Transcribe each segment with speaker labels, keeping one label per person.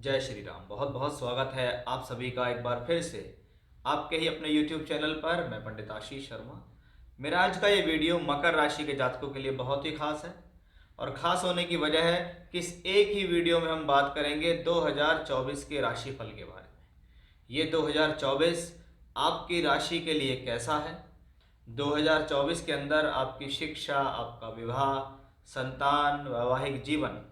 Speaker 1: जय श्री राम। बहुत बहुत स्वागत है आप सभी का एक बार फिर से आपके ही अपने YouTube चैनल पर। मैं पंडित आशीष शर्मा। मेरा आज का ये वीडियो मकर राशि के जातकों के लिए बहुत ही खास है और ख़ास होने की वजह है कि इस एक ही वीडियो में हम बात करेंगे 2024 के राशिफल के बारे में। ये 2024 आपकी राशि के लिए कैसा है, 2024 के अंदर आपकी शिक्षा, आपका विवाह, संतान, वैवाहिक जीवन,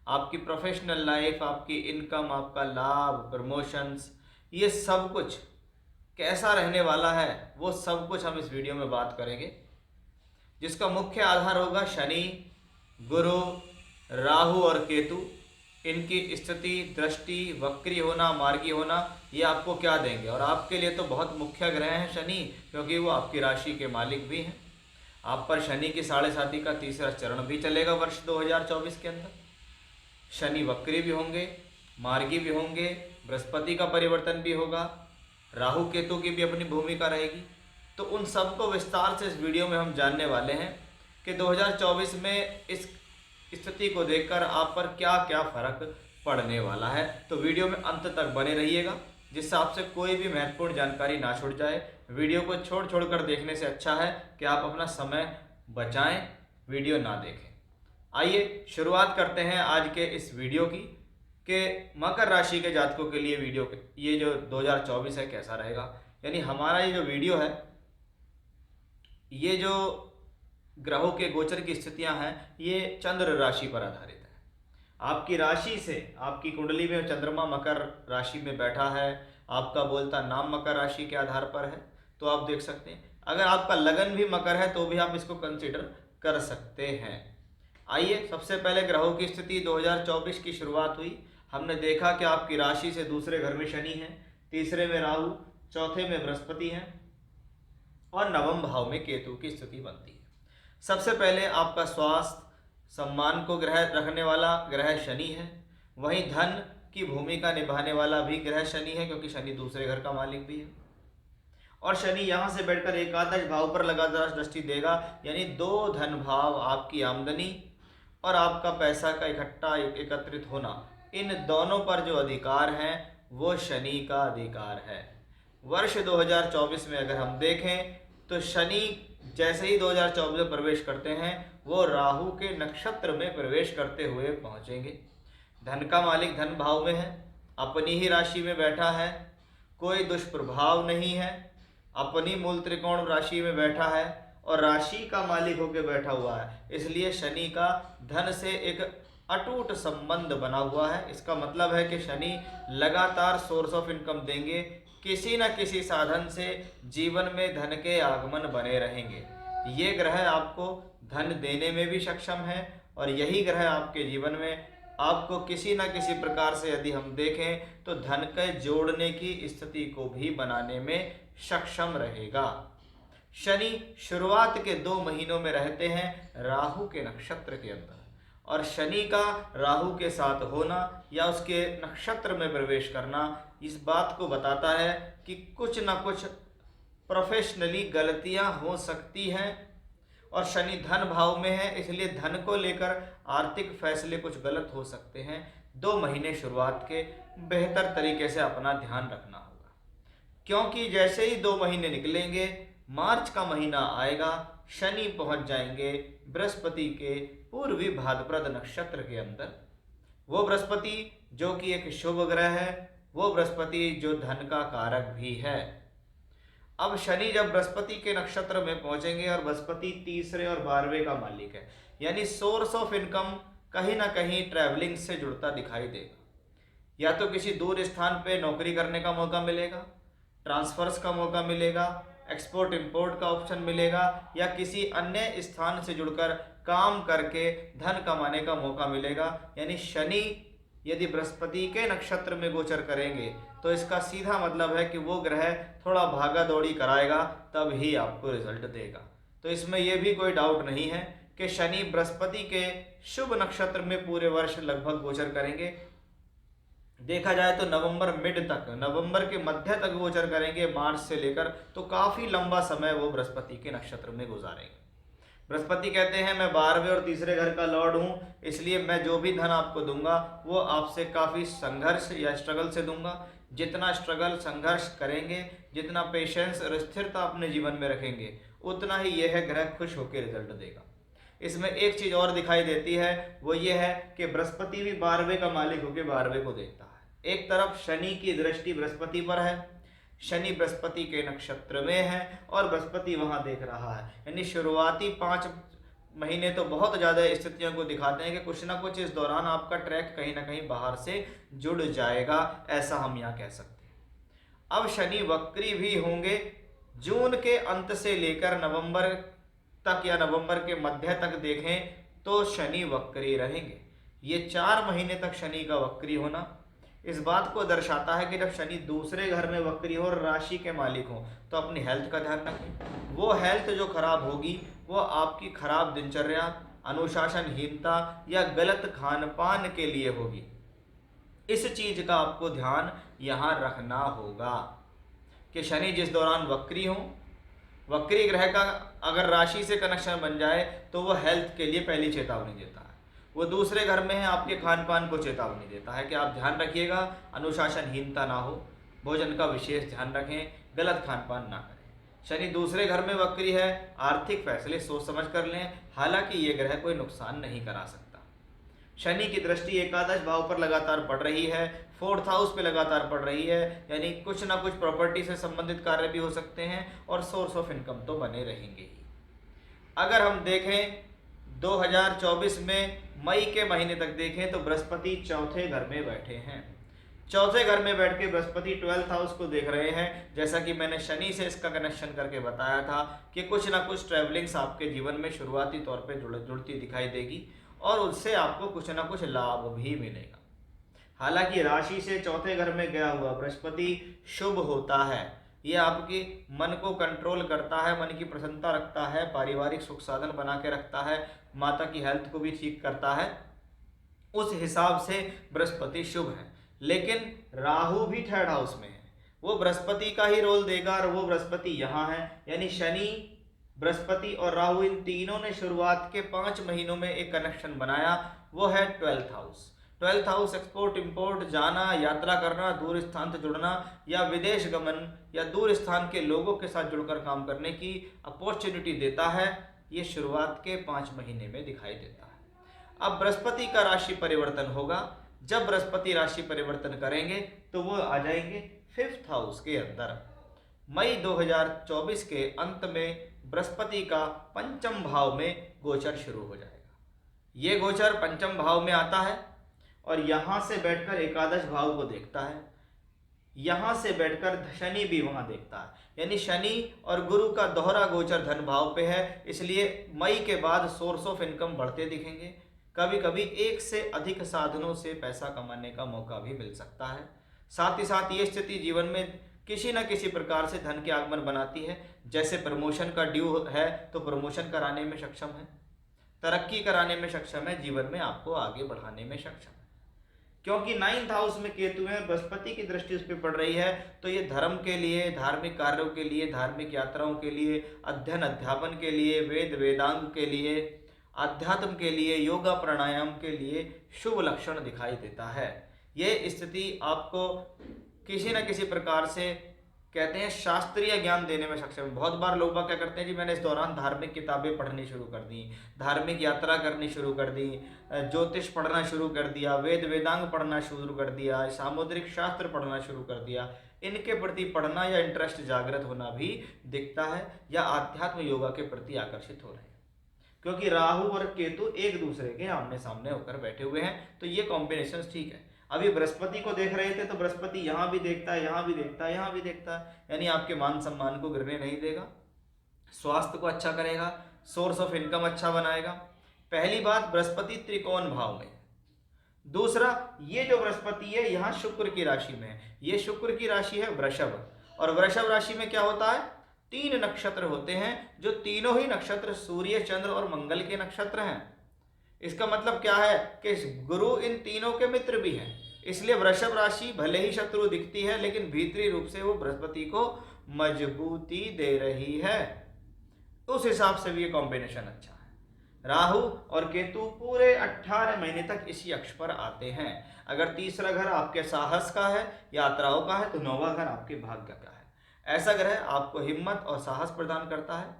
Speaker 1: आपकी प्रोफेशनल लाइफ, आपकी इनकम, आपका लाभ, प्रमोशंस, ये सब कुछ कैसा रहने वाला है, वो सब कुछ हम इस वीडियो में बात करेंगे। जिसका मुख्य आधार होगा शनि, गुरु, राहु और केतु। इनकी स्थिति, दृष्टि, वक्री होना, मार्गी होना, ये आपको क्या देंगे। और आपके लिए तो बहुत मुख्य ग्रह हैं शनि, क्योंकि वो आपकी राशि के मालिक भी हैं। आप पर शनि की 7.5 का तीसरा चरण भी चलेगा वर्ष 2024 के अंदर। शनि वक्री भी होंगे, मार्गी भी होंगे, बृहस्पति का परिवर्तन भी होगा, राहु केतु की भी अपनी भूमिका रहेगी। तो उन सबको विस्तार से इस वीडियो में हम जानने वाले हैं कि 2024 में इस स्थिति को देखकर आप पर क्या क्या फर्क पड़ने वाला है। तो वीडियो में अंत तक बने रहिएगा, जिससे आपसे कोई भी महत्वपूर्ण जानकारी ना छूट जाए। वीडियो को छोड़ छोड़ कर देखने से अच्छा है कि आप अपना समय बचाएं, वीडियो ना देखें। आइए शुरुआत करते हैं आज के इस वीडियो की कि मकर राशि के जातकों के लिए ये जो 2024 है कैसा रहेगा। यानी हमारा ये जो वीडियो है, ये जो ग्रहों के गोचर की स्थितियां हैं, ये चंद्र राशि पर आधारित है। आपकी राशि से, आपकी कुंडली में चंद्रमा मकर राशि में बैठा है, आपका बोलता नाम मकर राशि के आधार पर है, तो आप देख सकते हैं। अगर आपका लगन भी मकर है तो भी आप इसको कंसिडर कर सकते हैं। आइए सबसे पहले ग्रहों की स्थिति 2024 की शुरुआत हुई। हमने देखा कि आपकी राशि से दूसरे घर में शनि है, तीसरे में राहु, चौथे में बृहस्पति है और नवम भाव में केतु की स्थिति बनती है। सबसे पहले आपका स्वास्थ्य, सम्मान को ग्रह रखने वाला ग्रह शनि है। वहीं धन की भूमिका निभाने वाला भी ग्रह शनि है, क्योंकि शनि दूसरे घर का मालिक भी है। और शनि यहाँ से बैठकर एकादश भाव पर लगातार दृष्टि देगा, यानी 2 धन भाव, आपकी आमदनी और आपका पैसा का इकट्ठा एकत्रित होना, इन दोनों पर जो अधिकार है वो शनि का अधिकार है। वर्ष 2024 में अगर हम देखें तो शनि जैसे ही 2024 में प्रवेश करते हैं, वो राहु के नक्षत्र में प्रवेश करते हुए पहुंचेंगे। धन का मालिक धन भाव में है, अपनी ही राशि में बैठा है, कोई दुष्प्रभाव नहीं है, अपनी मूल त्रिकोण राशि में बैठा है और राशि का मालिक होकर बैठा हुआ है। इसलिए शनि का धन से एक अटूट संबंध बना हुआ है। इसका मतलब है कि शनि लगातार सोर्स ऑफ इनकम देंगे, किसी न किसी साधन से जीवन में धन के आगमन बने रहेंगे। ये ग्रह आपको धन देने में भी सक्षम है और यही ग्रह आपके जीवन में आपको किसी न किसी प्रकार से, यदि हम देखें तो, धन के जोड़ने की स्थिति को भी बनाने में सक्षम रहेगा। शनि शुरुआत के 2 महीनों में रहते हैं राहु के नक्षत्र के अंदर, और शनि का राहु के साथ होना या उसके नक्षत्र में प्रवेश करना इस बात को बताता है कि कुछ ना कुछ प्रोफेशनली गलतियां हो सकती हैं। और शनि धन भाव में है, इसलिए धन को लेकर आर्थिक फैसले कुछ गलत हो सकते हैं। 2 महीने शुरुआत के बेहतर तरीके से अपना ध्यान रखना होगा, क्योंकि जैसे ही 2 महीने निकलेंगे, मार्च का महीना आएगा, शनि पहुंच जाएंगे बृहस्पति के पूर्वी भाद्रपद नक्षत्र के अंदर। वो बृहस्पति जो कि एक शुभ ग्रह है, वो बृहस्पति जो धन का कारक भी है। अब शनि जब बृहस्पति के नक्षत्र में पहुंचेंगे, और बृहस्पति तीसरे और 12वें का मालिक है, यानी सोर्स ऑफ इनकम कहीं ना कहीं ट्रैवलिंग से जुड़ता दिखाई देगा। या तो किसी दूर स्थान पे नौकरी करने का मौका मिलेगा, ट्रांसफर्स का मौका मिलेगा, एक्सपोर्ट इंपोर्ट का ऑप्शन मिलेगा, या किसी अन्य स्थान से जुड़कर काम करके धन कमाने का मौका मिलेगा। यानी शनि यदि बृहस्पति के नक्षत्र में गोचर करेंगे तो इसका सीधा मतलब है कि वो ग्रह थोड़ा भागा दौड़ी कराएगा, तब ही आपको रिजल्ट देगा। तो इसमें यह भी कोई डाउट नहीं है कि शनि बृहस्पति के शुभ नक्षत्र में पूरे वर्ष लगभग गोचर करेंगे। देखा जाए तो नवंबर मिड तक, नवंबर के मध्य तक गोचर करेंगे, मार्च से लेकर, तो काफ़ी लंबा समय वो बृहस्पति के नक्षत्र में गुजारेंगे। बृहस्पति कहते हैं मैं 12वें और तीसरे घर का लॉर्ड हूँ, इसलिए मैं जो भी धन आपको दूंगा वो आपसे काफ़ी संघर्ष या स्ट्रगल से दूंगा। जितना स्ट्रगल संघर्ष करेंगे, जितना पेशेंस और स्थिरता अपने जीवन में रखेंगे, उतना ही यह ग्रह खुश होकर रिजल्ट देगा। इसमें एक चीज़ और दिखाई देती है, वो ये है कि बृहस्पति भी 12वें का मालिक होकर 12वें को देखता है। एक तरफ शनि की दृष्टि बृहस्पति पर है, शनि बृहस्पति के नक्षत्र में है और बृहस्पति वहां देख रहा है, यानी शुरुआती 5 महीने तो बहुत ज़्यादा स्थितियों को दिखाते हैं कि कुछ ना कुछ इस दौरान आपका ट्रैक कहीं ना कहीं बाहर से जुड़ जाएगा, ऐसा हम यहाँ कह सकते हैं। अब शनि वक्री भी होंगे, जून के अंत से लेकर नवंबर तक या नवंबर के मध्य तक देखें तो शनि वक्री रहेंगे। ये 4 महीने तक शनि का वक्री होना इस बात को दर्शाता है कि जब शनि दूसरे घर में वक्री हो और राशि के मालिक हो तो अपनी हेल्थ का ध्यान रखें। वो हेल्थ जो खराब होगी वो आपकी खराब दिनचर्या, अनुशासनहीनता या गलत खान पान के लिए होगी। इस चीज का आपको ध्यान यहाँ रखना होगा कि शनि जिस दौरान वक्री हो, वक्री ग्रह का अगर राशि से कनेक्शन बन जाए तो वो हेल्थ के लिए पहली चेतावनी देता है। वो दूसरे घर में है, आपके खान पान को चेतावनी देता है कि आप ध्यान रखिएगा, अनुशासनहीनता ना हो, भोजन का विशेष ध्यान रखें, गलत खान पान ना करें। शनि दूसरे घर में वक्री है, आर्थिक फैसले सोच समझ कर लें, हालांकि ये ग्रह कोई नुकसान नहीं करा सकता। शनि की दृष्टि एकादश भाव पर लगातार पड़ रही है, 4th हाउस पे लगातार पड़ रही है, यानी कुछ ना कुछ प्रॉपर्टी से संबंधित कार्य भी हो सकते हैं और सोर्स ऑफ इनकम तो बने रहेंगे ही। अगर हम देखें 2024 में मई के महीने तक देखें तो बृहस्पति चौथे घर में बैठे हैं। चौथे घर में बैठ के बृहस्पति 12th हाउस को देख रहे हैं। जैसा कि मैंने शनि से इसका कनेक्शन करके बताया था कि कुछ ना कुछ ट्रैवलिंग्स आपके जीवन में शुरुआती तौर पे जुड़ती दिखाई देगी और उससे आपको कुछ ना कुछ लाभ भी मिलेगा। हालांकि राशि से चौथे घर में गया हुआ बृहस्पति शुभ होता है, ये आपके मन को कंट्रोल करता है, मन की प्रसन्नता रखता है, पारिवारिक सुख साधन बना के रखता है, माता की हेल्थ को भी ठीक करता है। उस हिसाब से बृहस्पति शुभ है। लेकिन राहु भी 3rd हाउस में है, वो बृहस्पति का ही रोल देगा और वो बृहस्पति यहाँ है, यानी शनि, बृहस्पति और राहु इन तीनों ने शुरुआत के 5 महीनों में एक कनेक्शन बनाया, वो है 12th house. 12th house export import, जाना, यात्रा करना, दूर स्थान से जुड़ना या विदेश गमन या दूर स्थान के लोगों के साथ जुड़कर काम करने की अपॉर्चुनिटी देता है। ये शुरुआत के 5 महीने में दिखाई देता है। अब बृहस्पति का राशि परिवर्तन होगा। जब बृहस्पति राशि परिवर्तन करेंगे तो वो आ जाएंगे 5th हाउस के अंदर। मई 2024 के अंत में बृहस्पति का 5म भाव में गोचर शुरू हो जाएगा। ये गोचर 5म भाव में आता है और यहाँ से बैठकर एकादश भाव को देखता है, यहाँ से बैठकर शनि भी वहाँ देखता है, यानी शनि और गुरु का दोहरा गोचर धन भाव पे है। इसलिए मई के बाद सोर्स ऑफ इनकम बढ़ते दिखेंगे। कभी कभी एक से अधिक साधनों से पैसा कमाने का मौका भी मिल सकता है। साथ ही साथ ये स्थिति जीवन में किसी न किसी प्रकार से धन के आगमन बनाती है। जैसे प्रमोशन का ड्यू है तो प्रमोशन कराने में सक्षम है, तरक्की कराने में सक्षम है, जीवन में आपको आगे बढ़ाने में सक्षम है। क्योंकि 9th हाउस में केतु है, बृहस्पति की दृष्टि उस पर पड़ रही है, तो ये धर्म के लिए, धार्मिक कार्यों के लिए, धार्मिक यात्राओं के लिए, अध्ययन अध्यापन के लिए, वेद वेदांग के लिए, अध्यात्म के लिए, योगा प्राणायाम के लिए शुभ लक्षण दिखाई देता है। ये स्थिति आपको किसी न किसी प्रकार से कहते हैं शास्त्रीय ज्ञान देने में सक्षम है। बहुत बार लोग क्या करते हैं जी, मैंने इस दौरान धार्मिक किताबें पढ़नी शुरू कर दी, धार्मिक यात्रा करनी शुरू कर दी, ज्योतिष पढ़ना शुरू कर दिया, वेद वेदांग पढ़ना शुरू कर दिया, सामुद्रिक शास्त्र पढ़ना शुरू कर दिया। इनके प्रति पढ़ना या इंटरेस्ट जागृत होना भी दिखता है, या आध्यात्म योगा के प्रति आकर्षित हो रहे हैं, क्योंकि राहु और केतु एक दूसरे के आमने सामने होकर बैठे हुए हैं। तो ये कॉम्बिनेशन ठीक है। अभी बृहस्पति को देख रहे थे तो बृहस्पति यहाँ भी देखता है, यहाँ भी देखता है, यहाँ भी देखता है, यानी आपके मान सम्मान को गिरने नहीं देगा, स्वास्थ्य को अच्छा करेगा, सोर्स ऑफ इनकम अच्छा बनाएगा। पहली बात, बृहस्पति त्रिकोण भाव में। दूसरा, ये जो बृहस्पति है यहाँ शुक्र की राशि में है, ये शुक्र की राशि है वृषभ, और वृषभ राशि में क्या होता है, 3 नक्षत्र होते हैं, जो तीनों ही नक्षत्र सूर्य, चंद्र और मंगल के नक्षत्र हैं। इसका मतलब क्या है कि गुरु इन तीनों के मित्र भी हैं। इसलिए वृषभ राशि भले ही शत्रु दिखती है, लेकिन भीतरी रूप से वो बृहस्पति को मजबूती दे रही है। उस हिसाब से भी ये कॉम्बिनेशन अच्छा है। राहु और केतु पूरे 18 महीने तक इसी अक्ष पर आते हैं। अगर तीसरा घर आपके साहस का है, यात्राओं का है, तो नौवां घर आपके भाग्य का है। ऐसा ग्रह आपको हिम्मत और साहस प्रदान करता है,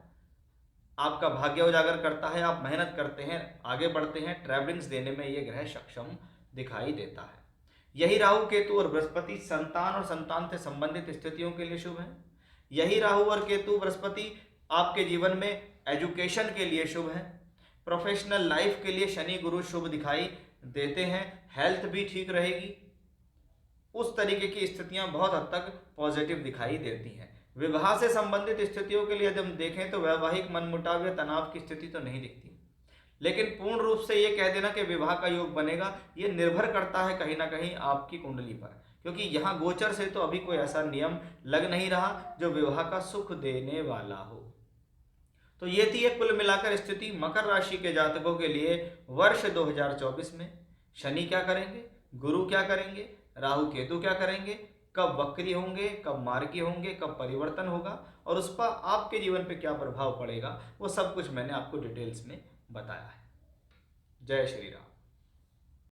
Speaker 1: आपका भाग्य उजागर करता है, आप मेहनत करते हैं, आगे बढ़ते हैं, ट्रैवलिंग्स देने में ये ग्रह सक्षम दिखाई देता है। यही राहु केतु और बृहस्पति संतान और संतान से संबंधित स्थितियों के लिए शुभ है। यही राहु और केतु बृहस्पति आपके जीवन में एजुकेशन के लिए शुभ है। प्रोफेशनल लाइफ के लिए शनि गुरु शुभ दिखाई देते हैं। हेल्थ भी ठीक रहेगी। उस तरीके की स्थितियां बहुत हद तक पॉजिटिव दिखाई देती हैं। विवाह से संबंधित स्थितियों के लिए यदि हम देखें तो वैवाहिक मनमुटाव या तनाव की स्थिति तो नहीं दिखती, लेकिन पूर्ण रूप से ये कह देना कि विवाह का योग बनेगा, ये निर्भर करता है कहीं ना कहीं आपकी कुंडली पर, क्योंकि यहाँ गोचर से तो अभी कोई ऐसा नियम लग नहीं रहा जो विवाह का सुख देने वाला हो। तो ये थी एक कुल मिलाकर स्थिति मकर राशि के जातकों के लिए वर्ष 2024 में। शनि क्या करेंगे, गुरु क्या करेंगे, राहु केतु क्या करेंगे, कब वक्री होंगे, कब मार्गी होंगे, कब परिवर्तन होगा और उस पर आपके जीवन पे क्या प्रभाव पड़ेगा, वो सब कुछ मैंने आपको डिटेल्स में बताया है। जय श्री राम।